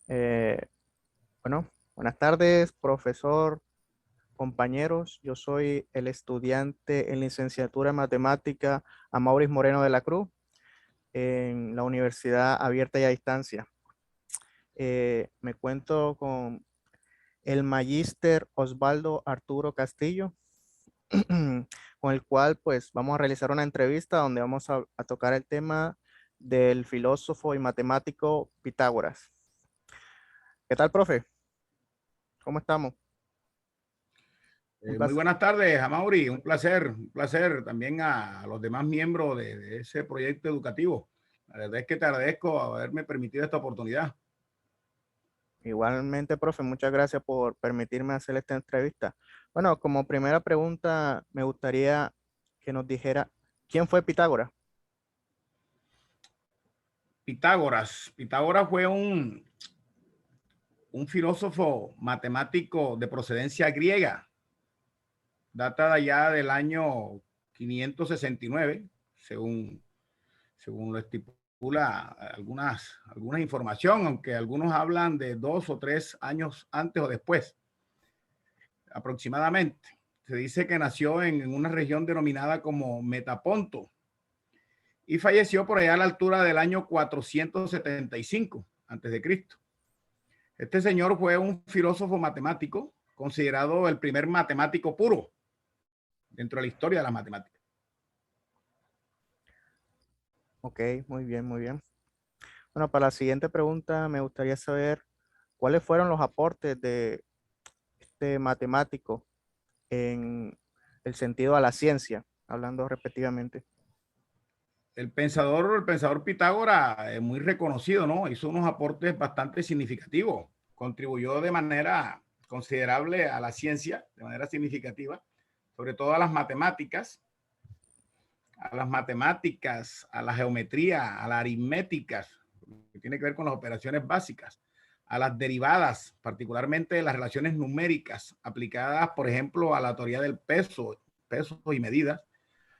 Eh, bueno, buenas tardes, profesor, compañeros. Yo soy el estudiante en licenciatura en matemática Amaury Moreno de la Cruz en la Universidad Abierta y a Distancia. Me cuento con el magíster Osvaldo Arturo Castillo, con el cual pues vamos a realizar una entrevista donde vamos a tocar el tema del filósofo y matemático Pitágoras. ¿Qué tal, profe? ¿Cómo estamos? Un Muy placer. buenas tardes, Amaury. Un placer también a los demás miembros de ese proyecto educativo. La verdad es que te agradezco haberme permitido esta oportunidad. Igualmente, profe, muchas gracias por permitirme hacer esta entrevista. Bueno, como primera pregunta, me gustaría que nos dijera quién fue Pitágoras. Pitágoras fue un filósofo matemático de procedencia griega, data de allá del año 569, según lo estipula alguna información, aunque algunos hablan de 2 o 3 años antes o después, aproximadamente. Se dice que nació en una región denominada como Metaponto y falleció por allá a la altura del año 475 antes de Cristo. Este señor fue un filósofo matemático considerado el primer matemático puro dentro de la historia de la matemática. Ok, muy bien, muy bien. Bueno, para la siguiente pregunta, me gustaría saber cuáles fueron los aportes de este matemático en el sentido a la ciencia, hablando respectivamente. El pensador Pitágoras es muy reconocido, ¿no? Hizo unos aportes bastante significativos, contribuyó de manera considerable a la ciencia, de manera significativa, sobre todo a la geometría, a la aritmética, que tiene que ver con las operaciones básicas, a las derivadas, particularmente las relaciones numéricas aplicadas, por ejemplo, a la teoría del peso y medidas,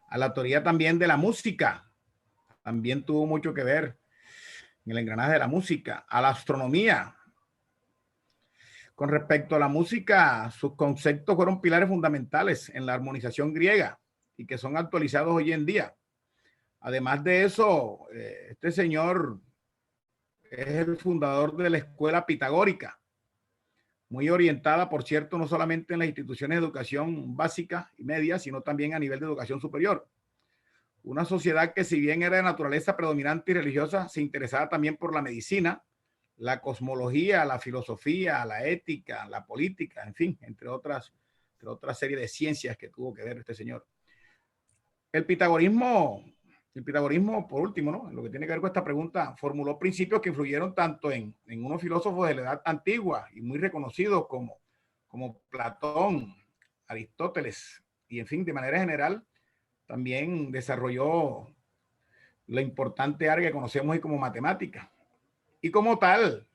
a la teoría también de la música, también tuvo mucho que ver en el engranaje de la música, a la astronomía. Con respecto a la música, sus conceptos fueron pilares fundamentales en la armonización griega y que son actualizados hoy en día. Además de eso, este señor es el fundador de la escuela pitagórica, muy orientada, por cierto, no solamente en las instituciones de educación básica y media, sino también a nivel de educación superior. Una sociedad que, si bien era de naturaleza predominante y religiosa, se interesaba también por la medicina, la cosmología, la filosofía, la ética, la política, en fin, entre otras serie de ciencias que tuvo que ver este señor. El pitagorismo, el pitagorismo, por último, ¿no? En lo que tiene que ver con esta pregunta, formuló principios que influyeron tanto en unos filósofos de la edad antigua y muy reconocidos como Platón, Aristóteles, y en fin, de manera general, también desarrolló la importante área que conocemos hoy como matemática. Y como tal,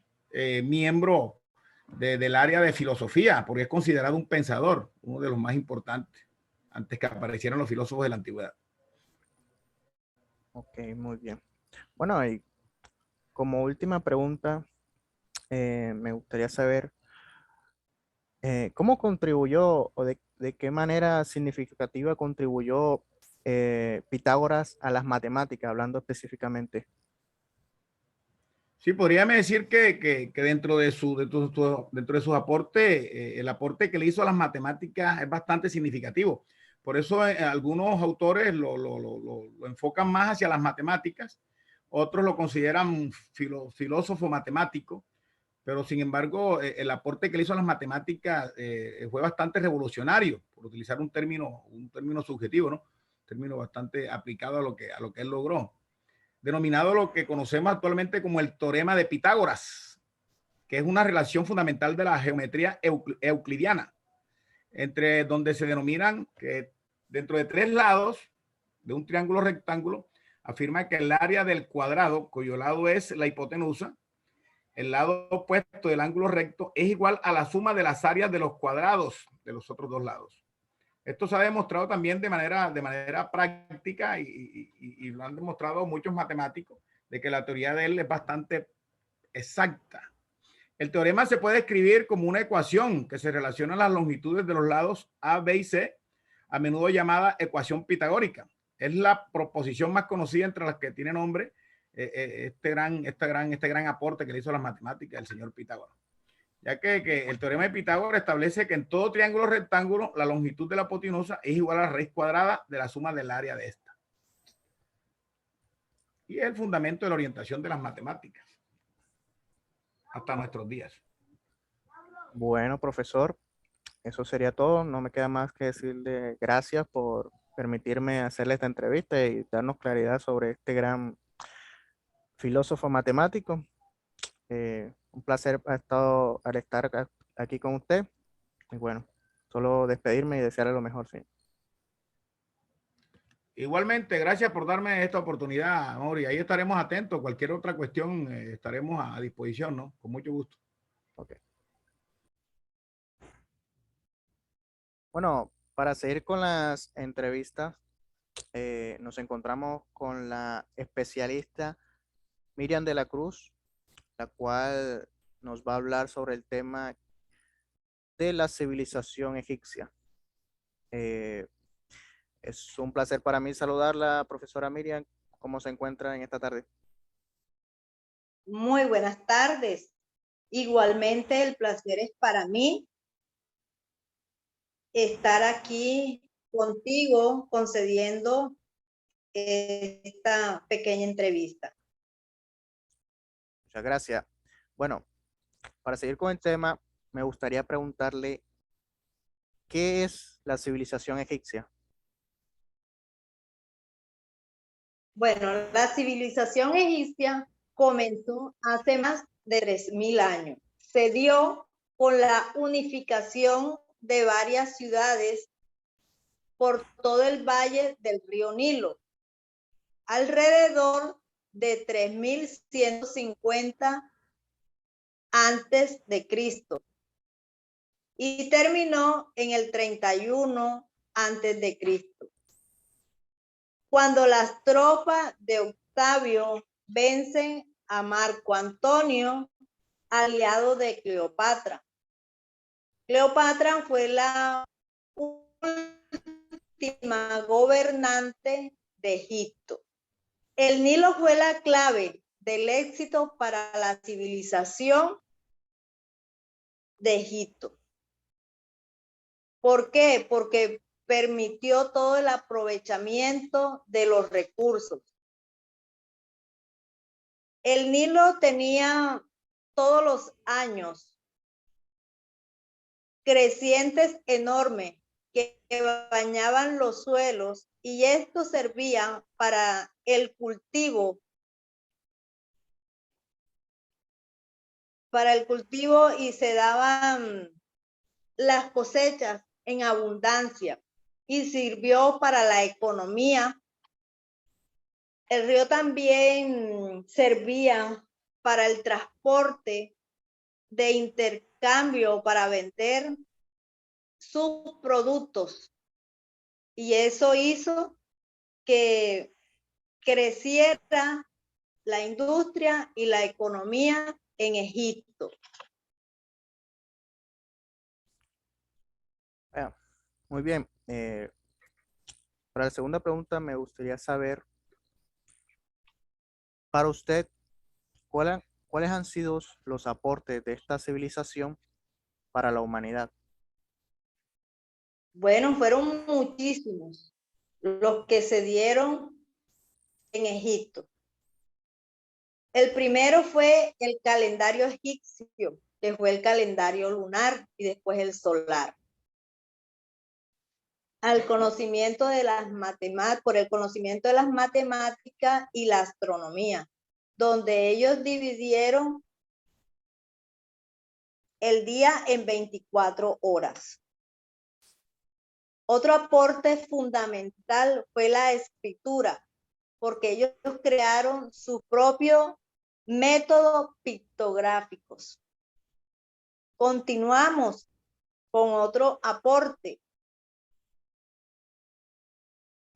miembro del área de filosofía, porque es considerado un pensador, uno de los más importantes, antes que aparecieran los filósofos de la antigüedad. Ok, muy bien. Bueno, y como última pregunta, me gustaría saber cómo contribuyó o de qué manera significativa contribuyó Pitágoras a las matemáticas, hablando específicamente. Sí, podríamos decir que dentro de sus aportes, el aporte que le hizo a las matemáticas es bastante significativo. Por eso algunos autores lo enfocan más hacia las matemáticas, otros lo consideran filósofo matemático, pero sin embargo el aporte que le hizo a las matemáticas fue bastante revolucionario, por utilizar un término subjetivo, ¿no? Un término bastante aplicado a lo que él logró, denominado lo que conocemos actualmente como el teorema de Pitágoras, que es una relación fundamental de la geometría euclidiana, entre donde se denominan que dentro de 3 lados de un triángulo rectángulo, afirma que el área del cuadrado, cuyo lado es la hipotenusa, el lado opuesto del ángulo recto, es igual a la suma de las áreas de los cuadrados de los otros 2 lados. Esto se ha demostrado también de manera práctica y lo han demostrado muchos matemáticos, de que la teoría de él es bastante exacta. El teorema se puede escribir como una ecuación que se relaciona las longitudes de los lados A, B y C, a menudo llamada ecuación pitagórica. Es la proposición más conocida entre las que tiene nombre este gran aporte que le hizo a las matemáticas el señor Pitágoras. Ya que el teorema de Pitágoras establece que en todo triángulo rectángulo la longitud de la hipotenusa es igual a la raíz cuadrada de la suma del área de esta. Y es el fundamento de la orientación de las matemáticas hasta nuestros días. Bueno, profesor, eso sería todo. No me queda más que decirle gracias por permitirme hacerle esta entrevista y darnos claridad sobre este gran filósofo matemático. Un placer al estar aquí con usted. Y bueno, solo despedirme y desearle lo mejor, sí. Igualmente, gracias por darme esta oportunidad, Mauri. Ahí estaremos atentos. Cualquier otra cuestión estaremos a disposición, ¿no? Con mucho gusto. Okay. Bueno, para seguir con las entrevistas, nos encontramos con la especialista Miriam de la Cruz, la cual nos va a hablar sobre el tema de la civilización egipcia. Eh, es un placer para mí saludarla, profesora Miriam. ¿Cómo se encuentra en esta tarde? Muy buenas tardes. Igualmente el placer es para mí estar aquí contigo concediendo esta pequeña entrevista. Muchas gracias. Bueno, para seguir con el tema, me gustaría preguntarle, ¿qué es la civilización egipcia? Bueno, la civilización egipcia comenzó hace más de 3000 años. Se dio con la unificación de varias ciudades por todo el valle del río Nilo, alrededor de 3150 antes de Cristo y terminó en el 31 antes de Cristo, cuando las tropas de Octavio vencen a Marco Antonio, aliado de Cleopatra. Cleopatra fue la última gobernante de Egipto. El Nilo fue la clave del éxito para la civilización de Egipto. ¿Por qué? Porque permitió todo el aprovechamiento de los recursos. El Nilo tenía todos los años crecientes enormes que bañaban los suelos y esto servía para el cultivo y se daban las cosechas en abundancia y sirvió para la economía. El río también servía para el transporte de intercambio para vender sus productos y eso hizo que creciera la industria y la economía en Egipto. Muy bien. Para la segunda pregunta me gustaría saber, para usted, ¿cuáles han sido los aportes de esta civilización para la humanidad? Bueno, fueron muchísimos los que se dieron en Egipto. El primero fue el calendario egipcio, que fue el calendario lunar y después el solar. Al conocimiento de las matemáticas, por el conocimiento de las matemáticas y la astronomía, donde ellos dividieron el día en 24 horas. Otro aporte fundamental fue la escritura, porque ellos crearon sus propios métodos pictográficos. Continuamos con otro aporte,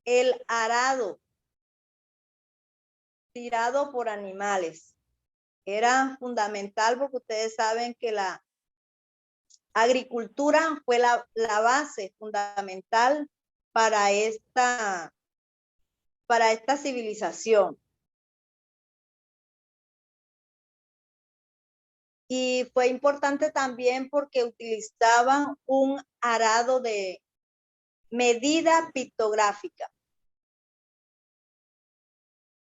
el arado tirado por animales. Era fundamental porque ustedes saben que la agricultura fue la base fundamental para esta civilización. Y fue importante también porque utilizaban un arado de medida pictográfica.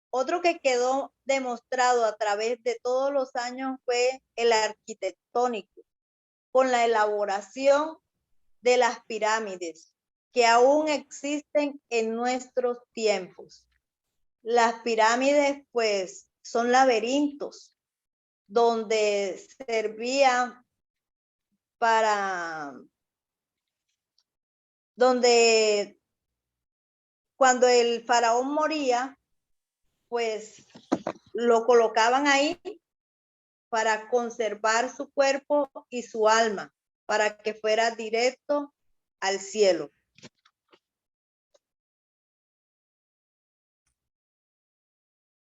Otro que quedó demostrado a través de todos los años fue el arquitectónico, con la elaboración de las pirámides, que aún existen en nuestros tiempos. Las pirámides, pues, son laberintos donde servía para, donde cuando el faraón moría, pues lo colocaban ahí para conservar su cuerpo y su alma, para que fuera directo al cielo.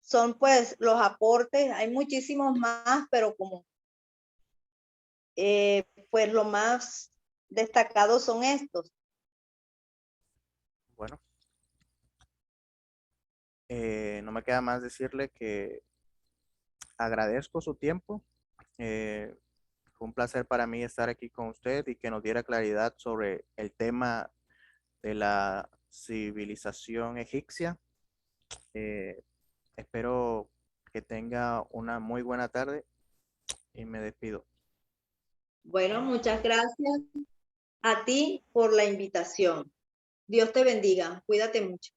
Son pues los aportes, hay muchísimos más, pero como pues lo más destacado son estos. Bueno, no me queda más decirle que agradezco su tiempo. Fue un placer para mí estar aquí con usted y que nos diera claridad sobre el tema de la civilización egipcia. Espero que tenga una muy buena tarde y me despido. Bueno, muchas gracias a ti por la invitación. Dios te bendiga. Cuídate mucho.